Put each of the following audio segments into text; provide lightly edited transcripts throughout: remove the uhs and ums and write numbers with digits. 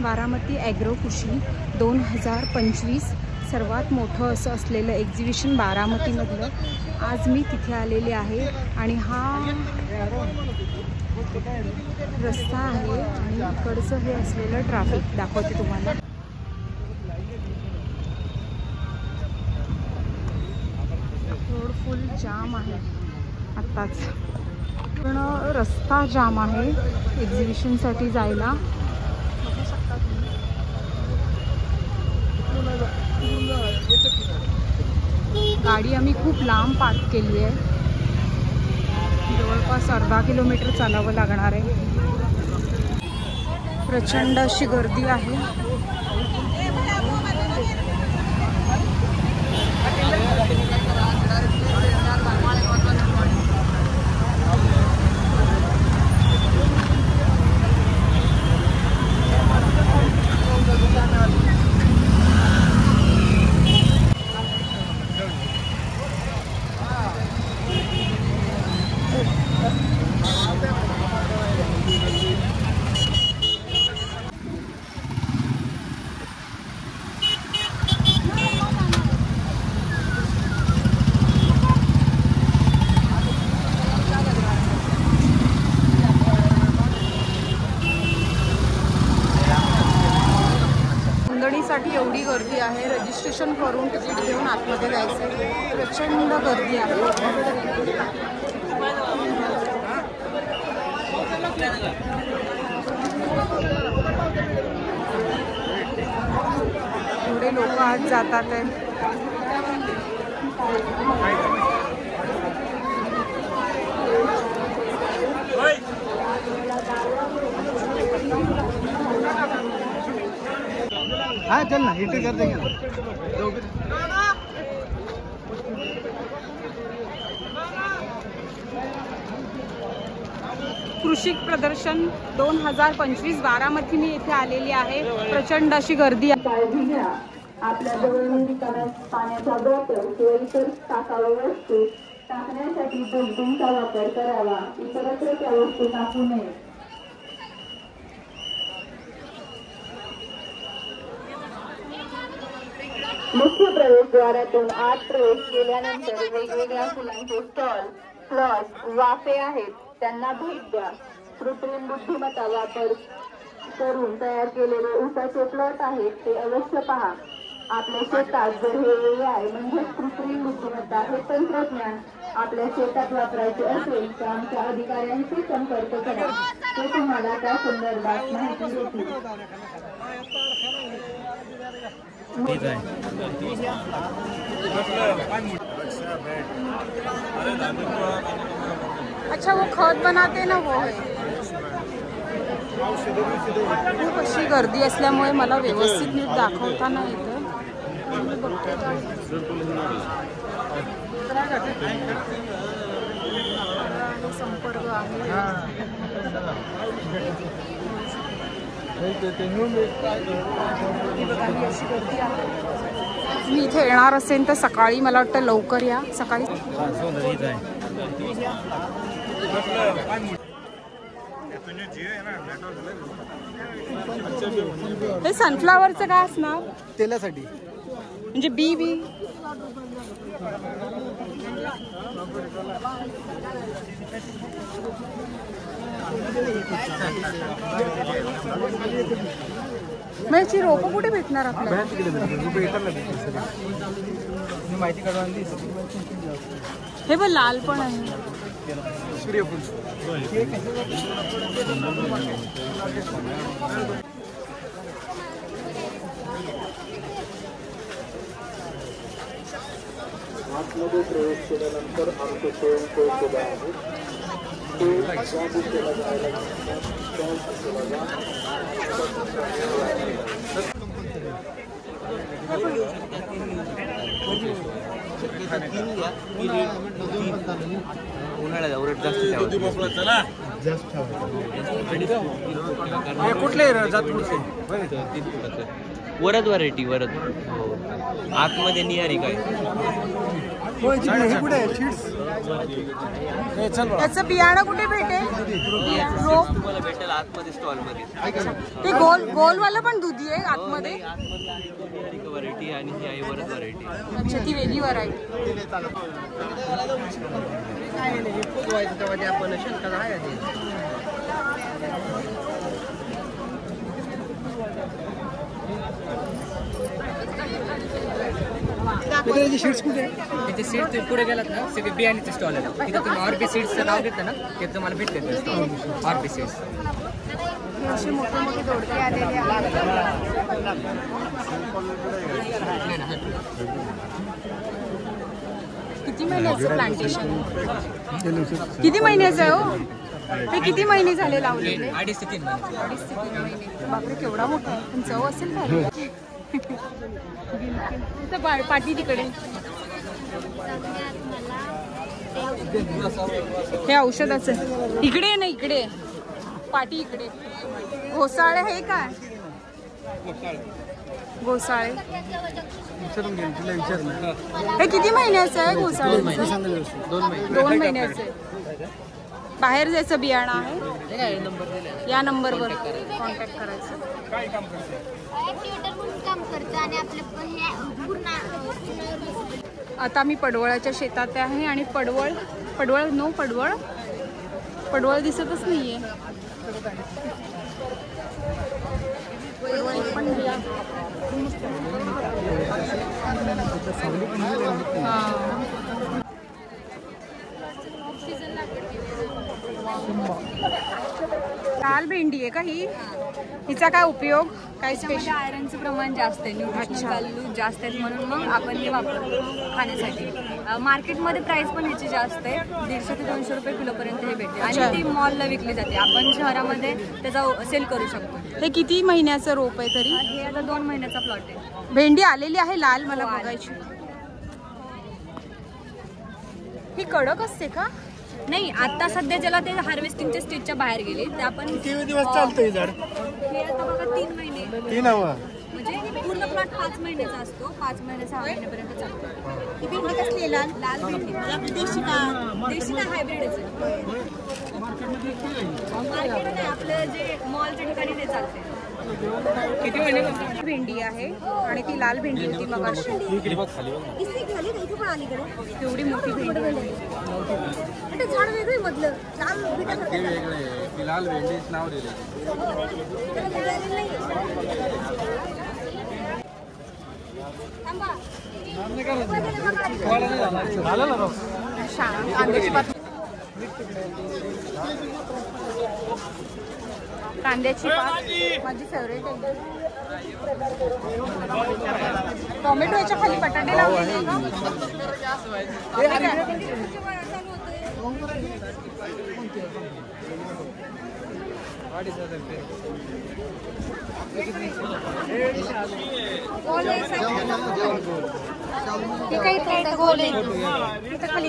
Baramati agro कृषी 2025 सर्वात मोठं असं असलेलं एक्झिबिशन बारामतीमधलं आज मी तिथे आलेले आहे आणि हा रस्ता आहे आणि इकडचं हे असलेलं ट्रॅफिक दाखवते तुम्हाला। रोड फुल जाम आहे आत्ताच, पण रस्ता जाम आहे एक्झिबिशनसाठी जायला। गाडी आम्ही खूप लांब पार्क केली आहे, जवळपास अर्धा किलोमीटर चालावं लागणार आहे। प्रचंड अशी गर्दी आहे। साठी एवढी गर्दी आहे, रजिस्ट्रेशन करून तिकीट घेऊन आतमध्ये जायचं। प्रचंड गर्दी आहे। थोडे लोक आज जातात आहे। हाँ चल ना, एंट्री कर देंगे ना। कृषी प्रदर्शन 2025 बारामती मी इथे आलेली आहे। प्रचंड अशी गर्दी आहे। काळजी घ्या, आपल्या जवळून रिकाम्या पाण्याचा बॉटल किंवा इतर टाकाऊ वस्तू टाकण्यासाठी डस्टबिनचा वापर करावा, इतरत्र त्या वस्तू टाकू नये। मुख्य प्रवेशद्वारातून आत प्रवेश केल्यानंतर वेगवेगळ्या फुलांचे स्टॉल, प्लॉट, वाफे आहेत, त्यांना भेट द्या। कृत्रिम बुद्धिमत्ता वापर करून तयार केलेले ऊसाचे प्लॉट आहेत, ते अवश्य पहा। आपल्या शेतात जर हे आहे म्हणजेच कृत्रिम बुद्धिमत्ता हे तंत्रज्ञान आपल्या शेतात वापरायचे असेल तर आमच्या अधिकाऱ्यांशी संपर्क करा, ते तुम्हाला त्या संदर्भात माहिती देतील। अच्छा, वो खत बनाते ना, वो है। खूप अशी गर्दी असल्यामुळे मला व्यवस्थित नीट दाखवता नाही येत। संपर्क आहे। मी इथे येणार असेल तर सकाळी, मला वाटतं लवकर या, सकाळी। हे सनफ्लावरचं काय असणार? तेलासाठी, म्हणजे बी बी याची रोपं कुठे भेटणार आपल्याला? माहिती काढून हे बघ, लाल पण आहे, सूर्यफूल। आतमध्ये प्रवेश केल्यानंतर आमचे स्वयंसेवक उभे आहेत, ते ज्या दिशेला जायला उन्हाळ्यात उलट जास्त कुठले जात वरद व्हरायटी, वरद आतमध्ये निहारी काय कुठे त्याचं बियाणं कुठे भेटेल? रोप तुम्हाला भेटेल आतमध्ये स्टॉल मध्ये. ते गोलवालं पण दुधी आहे आतमध्ये. व्हरायटी आणि ही आहे वरच व्हरायटी. अच्छा, ती वेगळी व्हरायटी. त्याचे सीट तुम्ही पुढे गेलात ना, सगळे बियाण्याचे स्टॉल आहे. तिथे तुम्ही ऑर्बी सीड्सचं नाव घेतलं ना, ते तुम्हाला भेटते स्टॉल ऑर्बी सीड्स. असे मोठे मोठे दोडके आलेले आहेत. किती महिन्याचं प्लांटेशन? किती महिन्याचं आहे हो? ते किती महिने झाले लावलेले? 2.5 ते 3 महिने. 2.5 ते 3 महिने. बापरे, केवढा मोठा आहे. पण चव असेल का? पाटी तिकडे. हे औषधाचं इकडे ना, इकडे पाटी इकडे. घोसाळे आहे काय? घोसाळे हे किती महिन्याचं आहे? घोसाळे 2 महिन्याचं आहे. बाहेर जायचं बियाणं आहे. या नंबरवर कॉन्टॅक्ट करायचं. आता मी पडवळाच्या शेतात आहे आणि पडवळ दिसतच नाहीये. लाल भेंडी आहे का ही? हिचा काय उपयोग? काय स्पेशल? आयरनचं प्रमाण जास्त आहे, न्यूट्रिशन व्हॅल्यू जास्त आहेत, म्हणून मग आपण हे वापरतो खाण्यासाठी. मार्केटमध्ये प्राइस पण ह्याची जास्त आहे. 150 ते 200 रुपये किलोपर्यंत हे भेटते आणि ती मॉलला विकली जाते. आपण शहरामध्ये त्याचा सेल करू शकतो. हे किती महिन्याचं रोप आहे तरी? हे आता 2 महिन्याचा प्लॉट आहे. भेंडी आलेली आहे लाल, मला बघायची. ही कडक असते का? नाही, आता सध्या ज्याला ते हार्वेस्टिंगच्या स्टेजच्या बाहेर गेले ते आपण किती दिवस चालतंय झाड? हे आता बघा 3 महिने. 3 हवा म्हणजे पूर्ण प्लॉट 5 महिन्याचा असतो. 5 महिने 6 महिन्यापर्यंत चालतो. ही भेंडी कसली आहे? लाल भेंडी. देशी ना हायब्रिडच आहे. मार्केटमध्ये आपलं जे मॉलच्या ठिकाणी ते चालते. किती महिने? भेंडी आहे आणि ती लाल भेंडी होती मग अशी. एवढी मोठी भेंडी. झाड वेगळे मधलं लाल भेंडी नाव दिले. कांद्याची पात माझी फेवरेट आहे. टोमॅटो याच्या खाली बटाटे लावलेले का? खाली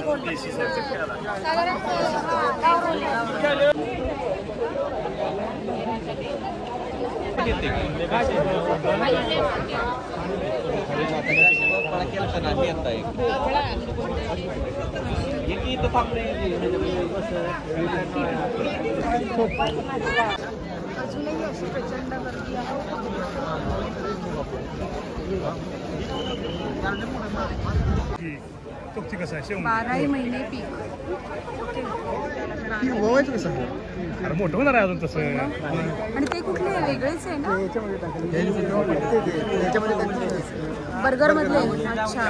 अजूनही अशी प्रचंड गर्दी आहे. 12 महिने पीक. मोठं होणार आहे अजून तसं. आणि ते कुठले वेगळेच आहे ना? बर्गर मधले. अच्छा.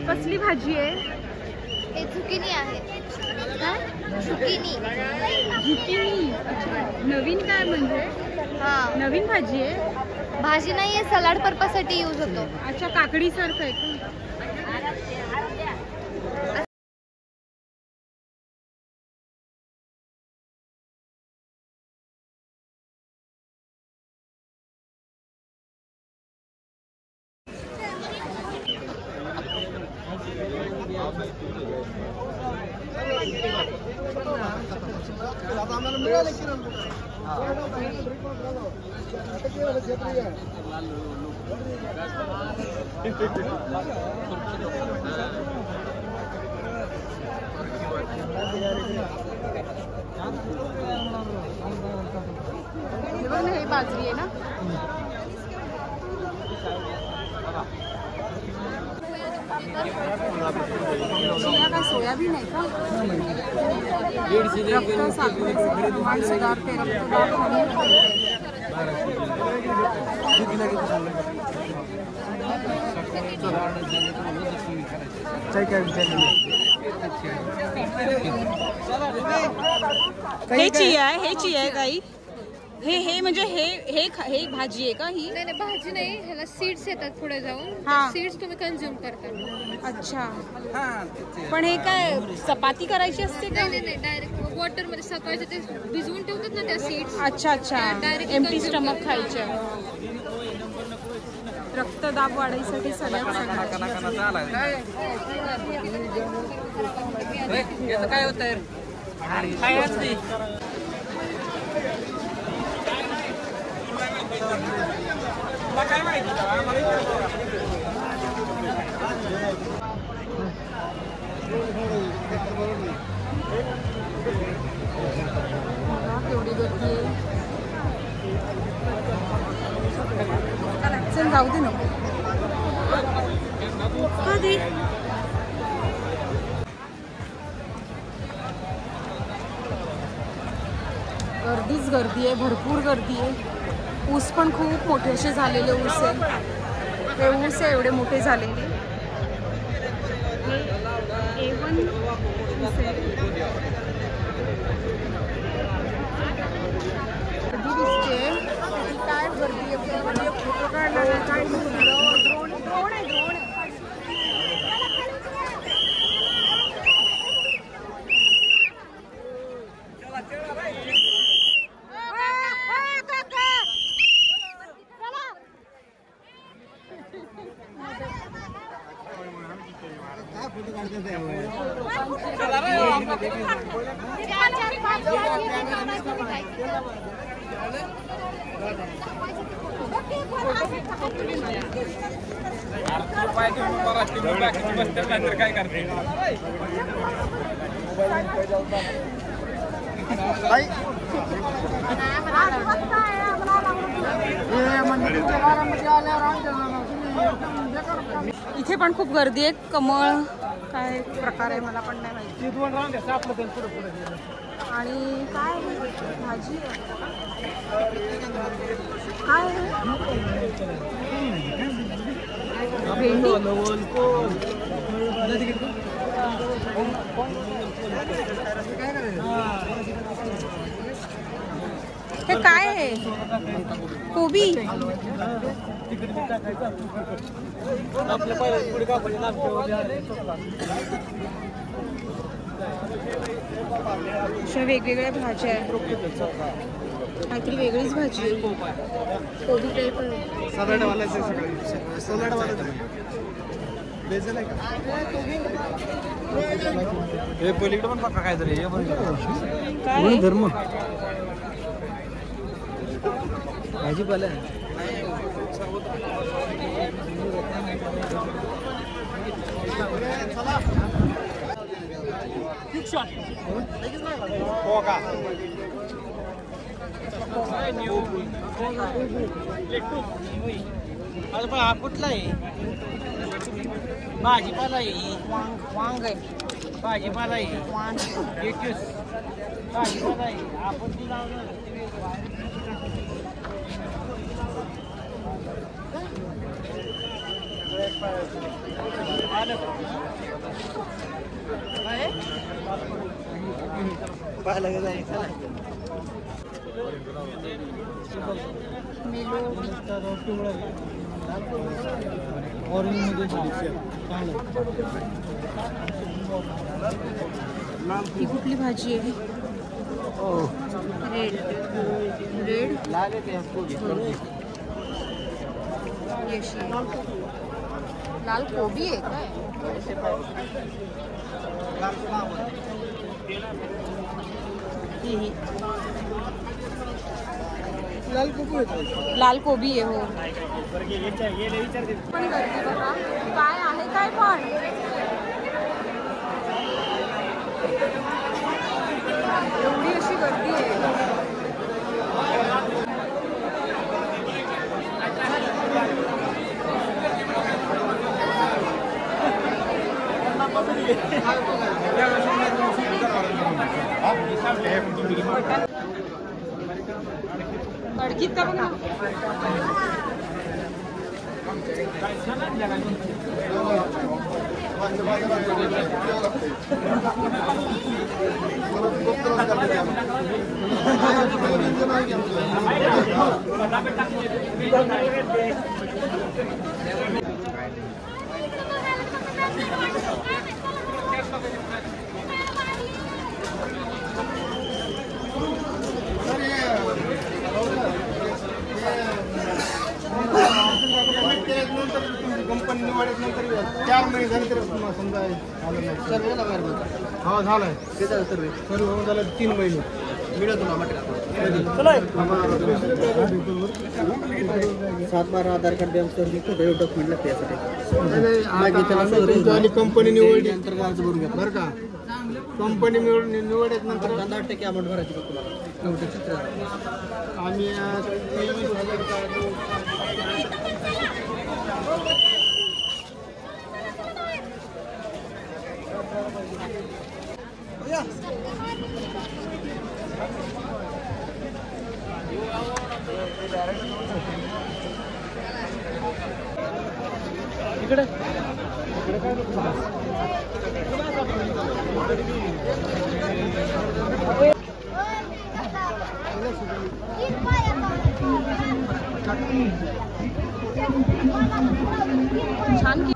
कसली भाजी आहे? हे झुकिनी आहे. झुकिनी. अच्छा, नवीन काय म्हणजे? हा, नवीन भाजी आहे. भाजी नाहीये, सलाड पर्पज साठी यूज होतो. अच्छा, काकडी सारखं आहे का? हे बाजरी आहे ना. काय सोयाबीन आहे का? रक्त साखरेचं प्रमाण सुधारते, रक्तदाब कमी करते. हे चिया आहे ताई. हे म्हणजे हे भाजी आहे का ही? नाही भाजी नाही, ह्याला सीड्स येतात पुढे जाऊन. हा. सीड्स तुम्ही कन्झ्युम करता. अच्छा. पण हे काय चपाती करायची असते का? नाही डायरेक्ट वॉटर मध्ये सकाळचं ते भिजवून ठेवतात ना त्या सीड्स. अच्छा. एम्प्टी स्टमक खायचे. रक्तदाब वाढीसाठी सगळ्यात काय होतंय? केवढी गर्दी आहे. चल जाऊ दे नको. कधी गर्दीच गर्दी आहे, भरपूर गर्दी आहे. ऊस पण खूप मोठे असे झालेले ऊस आहे. हे ऊस आहे एवढे मोठे झालेले. हे A1 ऊस आहे. गर्दी दिसते. काय गर्दी आहे? फोटो काढला काय? ड्रोन आहे. काय करते? इथे पण खूप गर्दी आहे. कमळ काय प्रकार आहे मला पण नाही माहिती. आणि काय भाजी काय भेंडी. हे काय आहे? कोबी. अशा वेगवेगळ्या भाज्या आहेत. काहीतरी वेगळीच भाजी आहे. कोबी टाईप आहे. पलीकडे पण पक्का काहीतरी काय धर्म भाजीपाला हा कुठला आहे? भाजीपाला आहे. वांग आहे. भाजीपाला आहे. भाजीपाला आहे. आपण ती लावलं ही कुठली भाजी आहे? रेड लाल कोबी आहे काय? ही लाल कोबी आहे हो. पण गर्दी बघा काय आहे काय पण एवढी अशी गर्दी आहे. कडकीत बघ ना. कंपनी निवडल्यानंतर 4 महिने झाले तर समजा आलं नाही. सर्वे झाला बाहेर बोलता. हो झालं आहे. ते झालं सर्वे होऊन झालं 3 महिने मिळत तुला मटेरियल. 7-12 आधार कार्ड बँक डॉक्युमेंट लागते यासाठी. कंपनी निवडली नंतर अर्ज भरून घ्या बरं का. कंपनी निवडल्यानंतर 10% अमाऊंट भरायची तुम्हाला. 9% आम्ही 23,000 इकडे छान की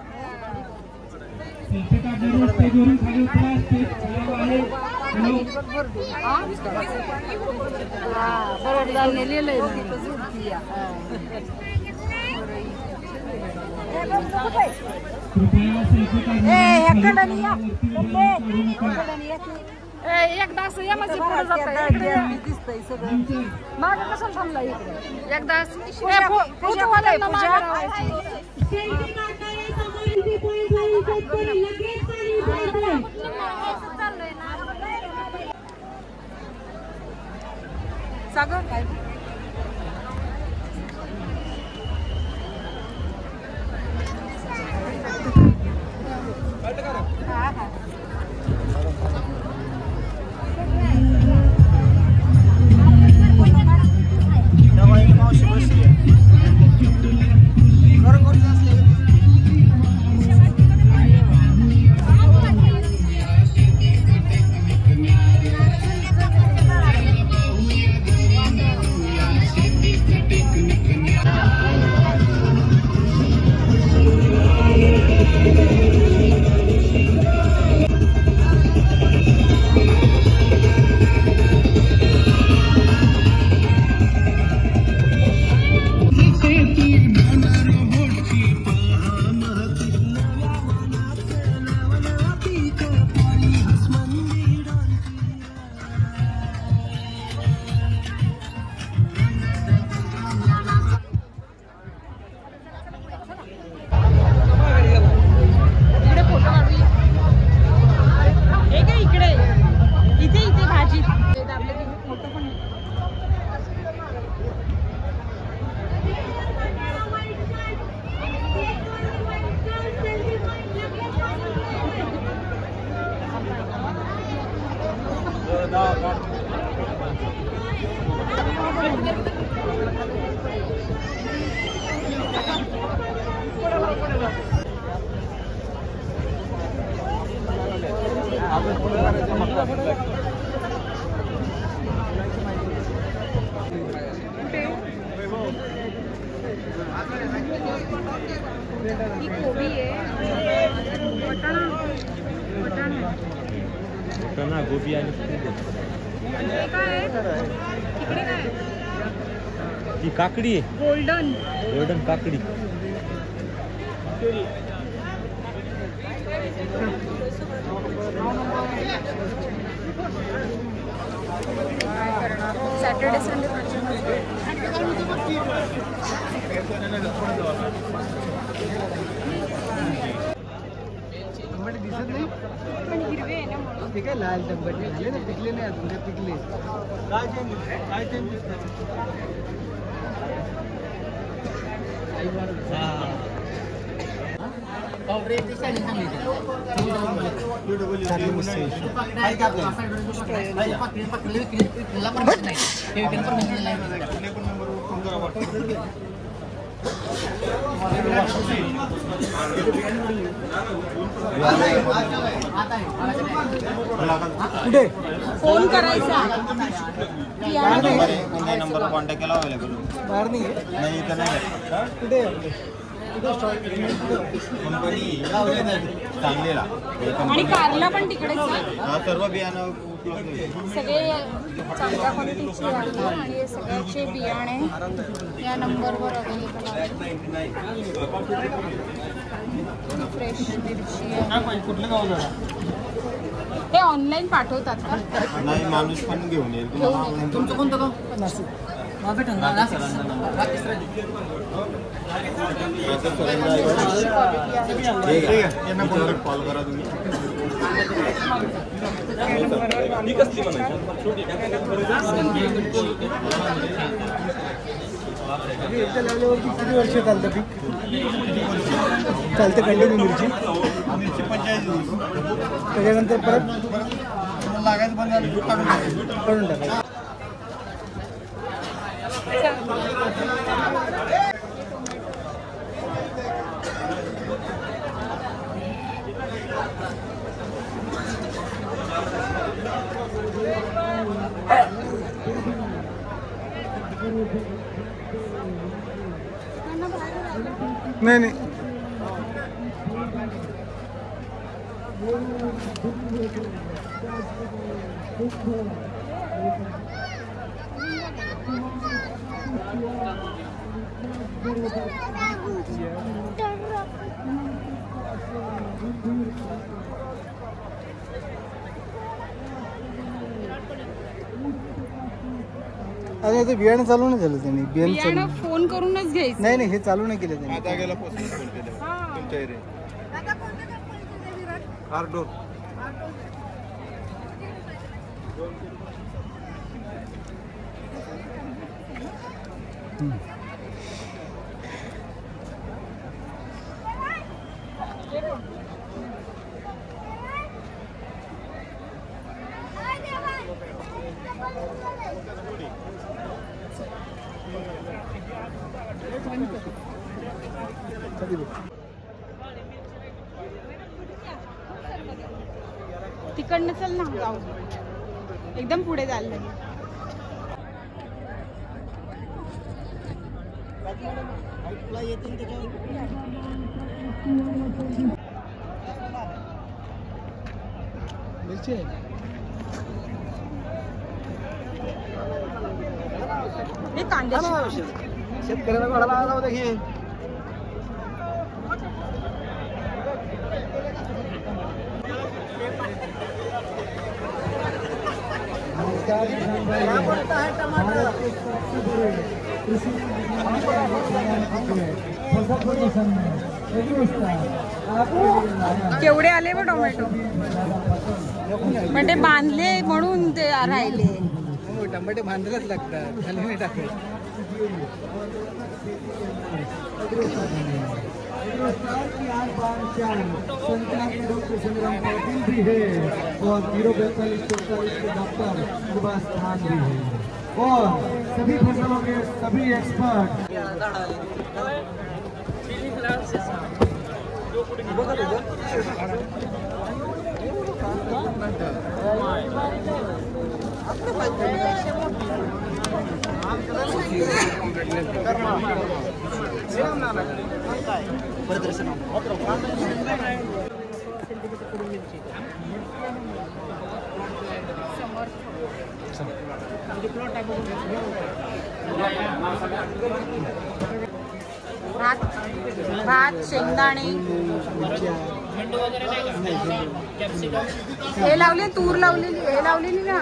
एकदा असं एमएससी पुढे जातं इकडे दिसतंय सगळं मागे कसं थांबला इकडे एकदा फोटोवाल्यांना मागे सागर काय ही कोबी आहे वटाणा गोबी आणि हे काय आहे तिकडे काय ही काकडी आहे गोल्डन काकडी कॅश ऑन डिपॉझिट. दिसत नाही पण हिरवे आहे ना म्हणून. ते काय लाल टमाटे झाले ना, पिकले नाही अजून, काय पिकले कुठे फोन करायचा. नंबर कॉन्टॅक्ट केला अवेलेबल बाहेर नाही नाही इथं नाही कुठे कंपनी चांगलेला आणि कारला पण तिकडेच आहे. हा सर्व बियाणं उपलब्ध आहे. सगळे चांगल्या क्वालिटीचे आहे आणि हे सगळ्याचे बियाणे या नंबरवर अवेलेबल आहे. फ्रेश मिरची आहे. कुठलं गाव झालं ते ऑनलाईन पाठवतात का? नाही माणूस पण घेऊन येईल तुमचं कोणतं गाव? नाशिक. भेटून यांना कॉल करा तुम्ही. इथं लावल्यावरती किती वर्ष चालतं पीक? चालतं कंटिन्यू मिरची? 45 दिवस त्याच्यानंतर परत लागायचं बंद झालं काढून टाकायचं. नाही नाही अरे ते बियाणं चालू नाही झालं त्यांनी. बियाणं फोन करूनच घ्यायचं. नाही नाही हे चालू नाही केलं त्यांनी. आता गेला पोस्ट फोन केलं तुमच्या एरिया आरडोर तिकडनं चल ना जाऊ. एकदम पुढे जायला लागेल. मिरची आहे. हे कांद्याची शेतकऱ्यांना भाडा लागायला होता की केवढे आले बघ टोमॅटो. पण ते बांधले म्हणून ते राहिले. टमाटे बांधायलाच लागतात, खाली नाही टाकत. और 042-45 के डॉक्टर सुभाष खान भी है और सभी फसलों के सभी एक्सपर्ट. भात शेंगदाणे हे लावले, तूर लावलेली, हे लावलेली ना.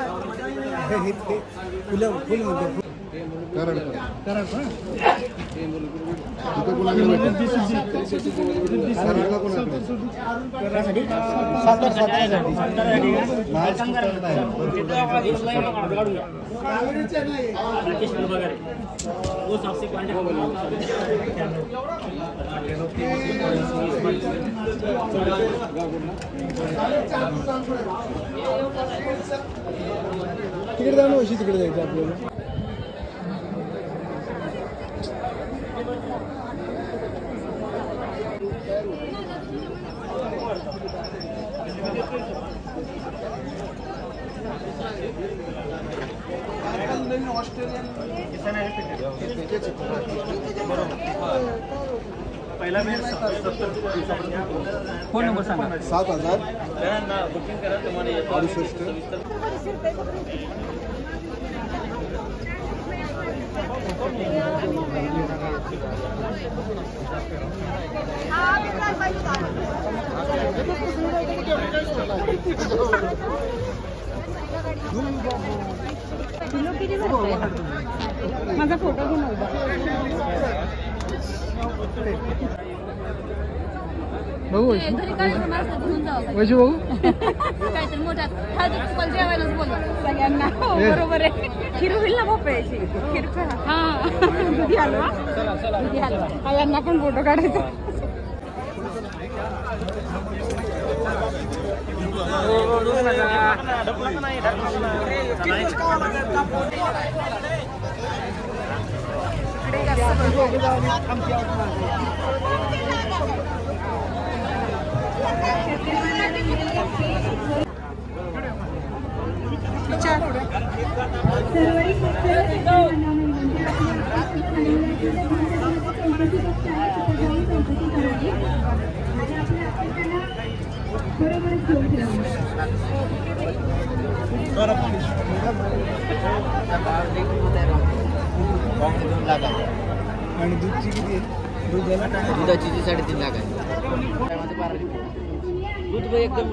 तिकडे जाणं अशी तिकडे जायचं आपल्याला. फोन नंबर सांगा. 7,000 68. किलो किती भरतोय? माझा फोटो घेऊन होता. बघू घरी कार्यक्रम असतात घेऊन जावं. वैशू बघू काहीतरी मोठ्यात हळदी कुंकवाला जेवायलाच बोलवा सगळ्यांना हो, बरोबर आहे. खीर होईल ना भोपळ्याची? खीर करा. हा दुधी हलवा. दुधी हलवा. हा, यांना पण फोटो काढायचा. आणि दूधची किती आहे? दुधाची 3.5 लाख आहे. दूध एकदम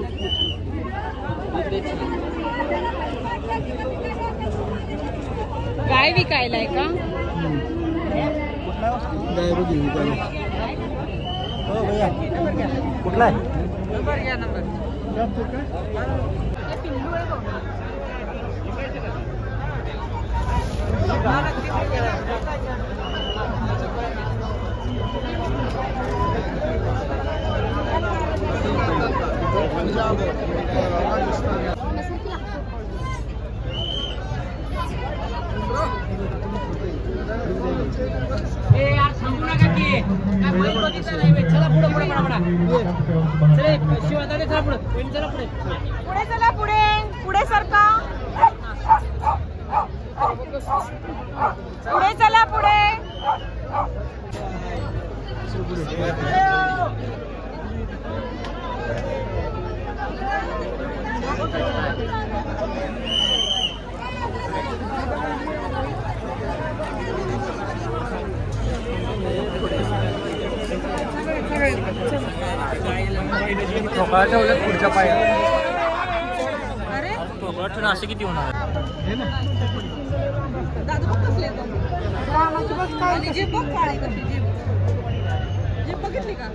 गाय विकायला आहे का? गाय बघी कुठला आहे? पुढे चला, पुढे पुढे सरका. पुढे चला, पुढे. पुढच्या पाया अरे असे किती होणार? दादा बघ कसले येतो. रामाची बघ काय आणि जीप बघ काळी कशी जीप. जीप बघितली का?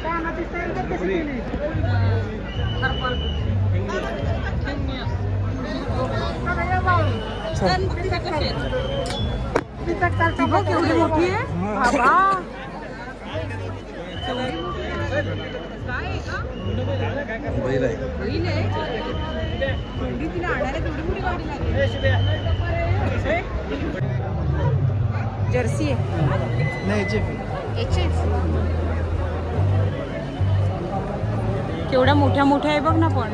रामाची स्टाईल तर कशी केली. हरपल केवढी मोठी आहे बाबा. बैल आहे. बैल आहे. तिला आणायला केवढी मोठी गाडी लागली. जर्सी आहे. नाही केवढ्या मोठ्या मोठ्या आहे बघ ना पण.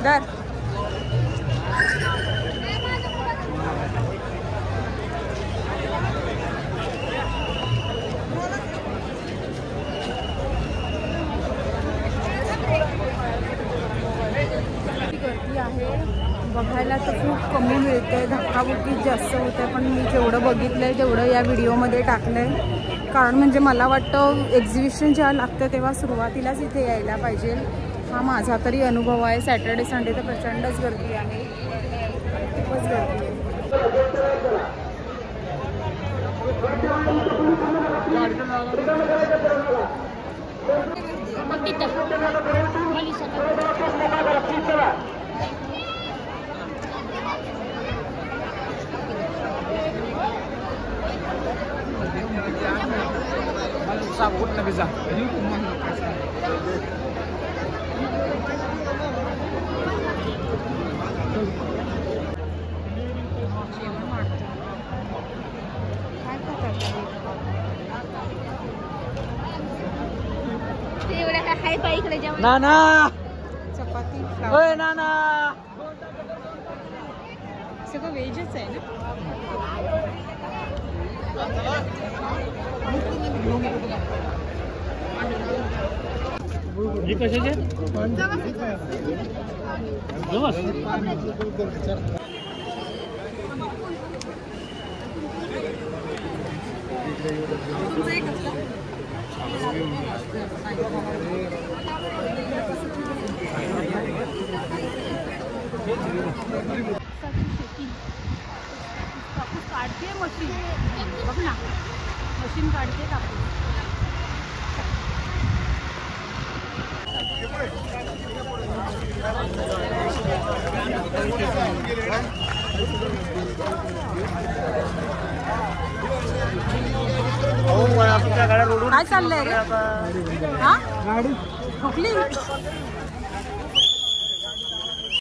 दर गर्दी आहे बघायला तर खूप कमी मिळते, धक्काबुक्की जास्त होते, पण मी जेवढं बघितलंय तेवढं या व्हिडिओमध्ये टाकलंय. कारण म्हणजे मला वाटतं एक्झिबिशन जेव्हा लागतं तेव्हा सुरुवातीलाच इथे यायला पाहिजे, हा माझा तरी अनुभव आहे. सॅटर्डे संडे तर प्रचंडच गर्दी आहे, खूपच गर्दी आहे. नाना चपाती नाना सगळं व्हेजच आहे ना. कापूस काढते मशीन, बघ ना मशीन काढते कापूस. काय चाललंय रे? हा ठोकली